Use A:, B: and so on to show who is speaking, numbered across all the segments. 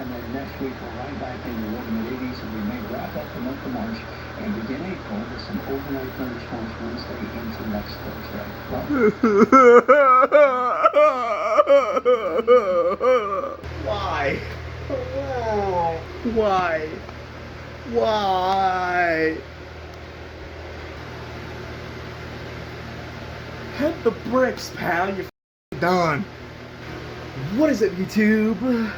A: and then next week we're right back into the mid-80s, and we may wrap up the month of March and begin April with some overnight thunderstorms Wednesday into next Thursday.
B: Why? Why? Why? Hit the bricks, pal. You're done. What is it, YouTube?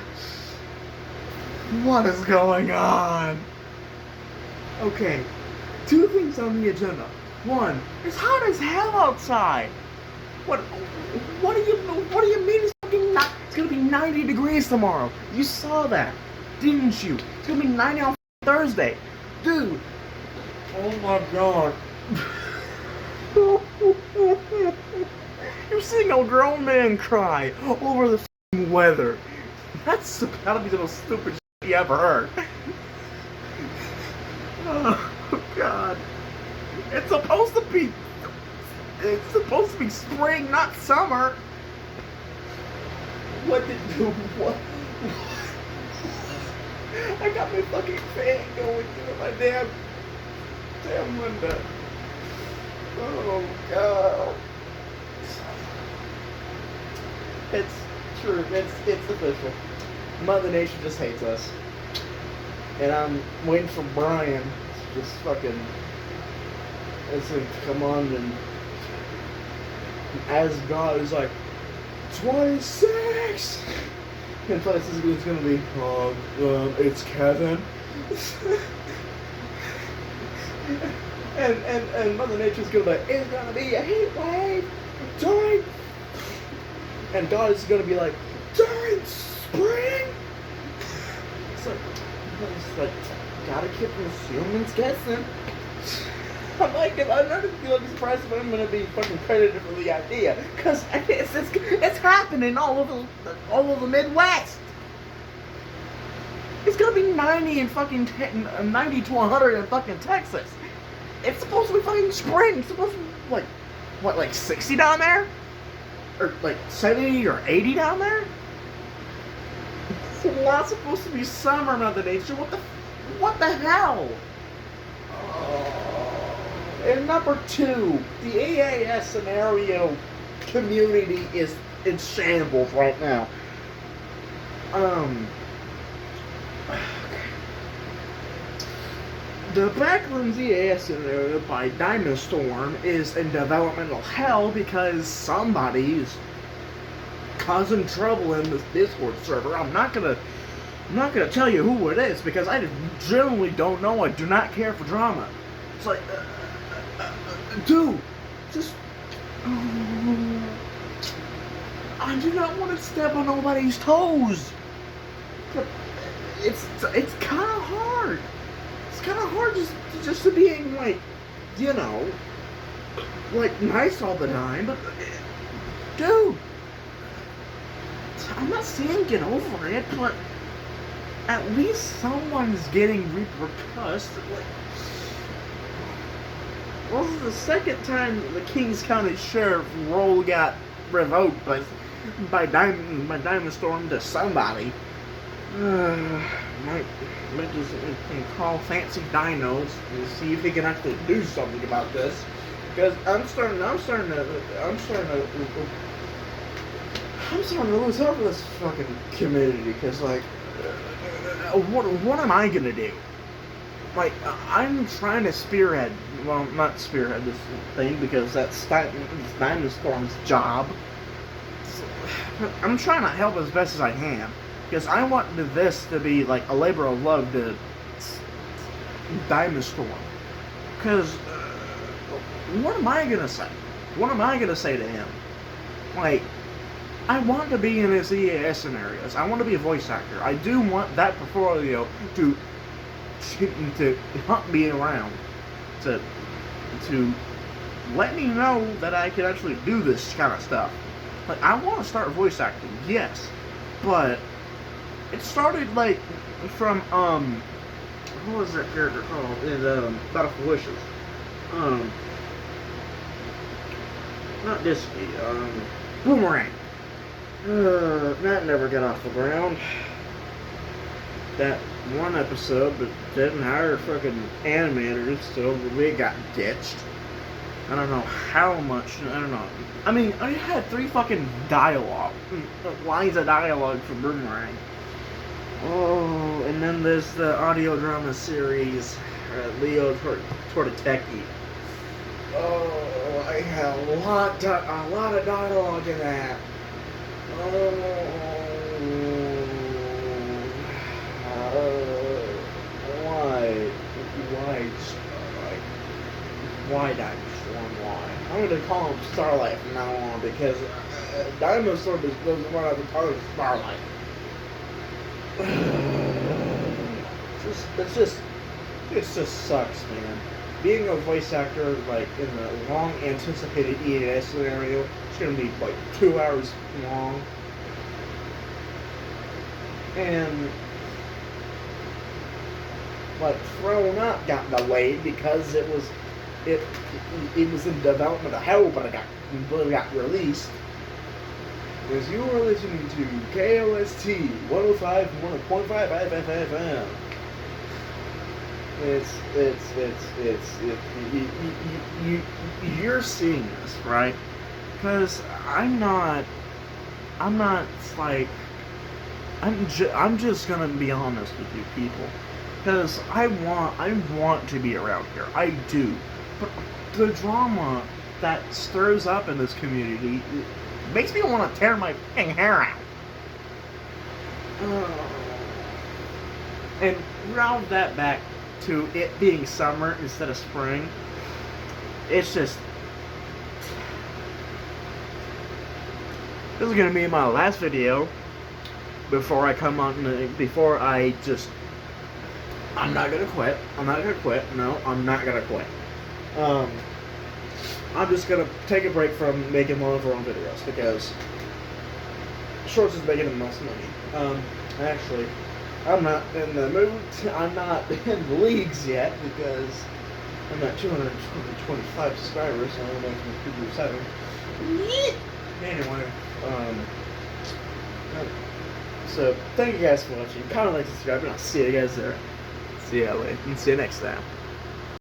B: What is going on? Okay, two things on the agenda. One, it's hot as hell outside. What do you mean it's gonna be 90 degrees tomorrow? You saw that, didn't you? It's gonna be 90 on Thursday. Dude. Oh my god. You're seeing a grown man cry over the weather. That's gotta be the most stupid shit you ever heard. Oh god. It's supposed to be spring, not summer. What? I got my fucking fan going through my damn window. Oh god. It's true. It's official. Mother Nature just hates us. And I'm waiting for Brian to just fucking come on and as God is like 26. And plus it's gonna be it's Kevin. and Mother Nature's gonna be like, it's gonna be a heat wave during, and God is gonna be like, during spring. It's like gotta keep humans guessing. I'm like, I'm not gonna be surprised if I'm gonna be fucking credited for the idea, cause it's happening all over the Midwest. It's gonna be 90 in fucking 90 to 100 in fucking Texas. It's supposed to be fucking spring. It's supposed to be like 60 down there, or like 70 or 80 down there. It's not supposed to be summer, Mother Nature. What the hell? And number two, the EAS scenario community is in shambles right now. The Backrooms EAS scenario by Diamond Storm is in developmental hell because somebody is causing trouble in this Discord server. I'm not gonna tell you who it is because I generally don't know. I do not care for drama. It's like, dude, just I do not want to step on nobody's toes. It's kind of hard. It's kind of hard just to being like, you know, like nice all the time. But dude, I'm not saying get over it, but at least someone's getting repercussed. Like, well, this is the second time the Kings County Sheriff role got revoked by Diamond Storm to somebody. Might just call Fancy Dinos and see if he can actually do something about this. Because I'm starting to lose hope for this fucking community. Because like, what am I gonna do? Like, I'm trying to spearhead. Well, not spearhead this thing because that's Diamond Storm's job. I'm trying to help as best as I can because I want this to be like a labor of love to Diamond Storm. Because what am I gonna say? What am I gonna say to him? Like, I want to be in his EAS scenarios. I want to be a voice actor. I do want that portfolio to hunt me around, to let me know that I can actually do this kind of stuff. Like, I want to start voice acting, yes, but it started like from what was that character called in Battlefield Wishes? Not Disney. Boomerang. That never got off the ground. that one episode, but didn't hire fucking animators, so we got ditched. I don't know how much. I don't know. I mean, I had 3 fucking lines of dialogue for Boomerang. Oh, and then there's the audio drama series, Leo Tortoteki. Oh, I had a lot of dialogue in that. Oh, why Diamond Storm? Why? I'm gonna call him Starlight from now on because Diamond Storm is the one I've been calling Starlight. It just sucks, man. Being a voice actor, like, in a long-anticipated EAS scenario, it's gonna be, like, 2 hours long. And, like, Thrown Up got delayed because it was in development of hell, but it got released. Because you are listening to KOST 105.5 FM. You're seeing this, right? Because I'm just gonna be honest with you people. Because I want to be around here. I do. But the drama that stirs up in this community makes me want to tear my fucking hair out. And round that back to it being summer instead of spring. It's just... This is going to be my last video before I come on... I'm not going to quit. No, I'm not going to quit. I'm just going to take a break from making long-form videos because Shorts is making the most money. Actually, I'm not in the mood. I'm not in the leagues yet because I'm at 225 subscribers, so I'm making 207. Anyway, so thank you guys for watching. Comment, like, subscribe, and I'll see you guys there. See you later, and see you next time.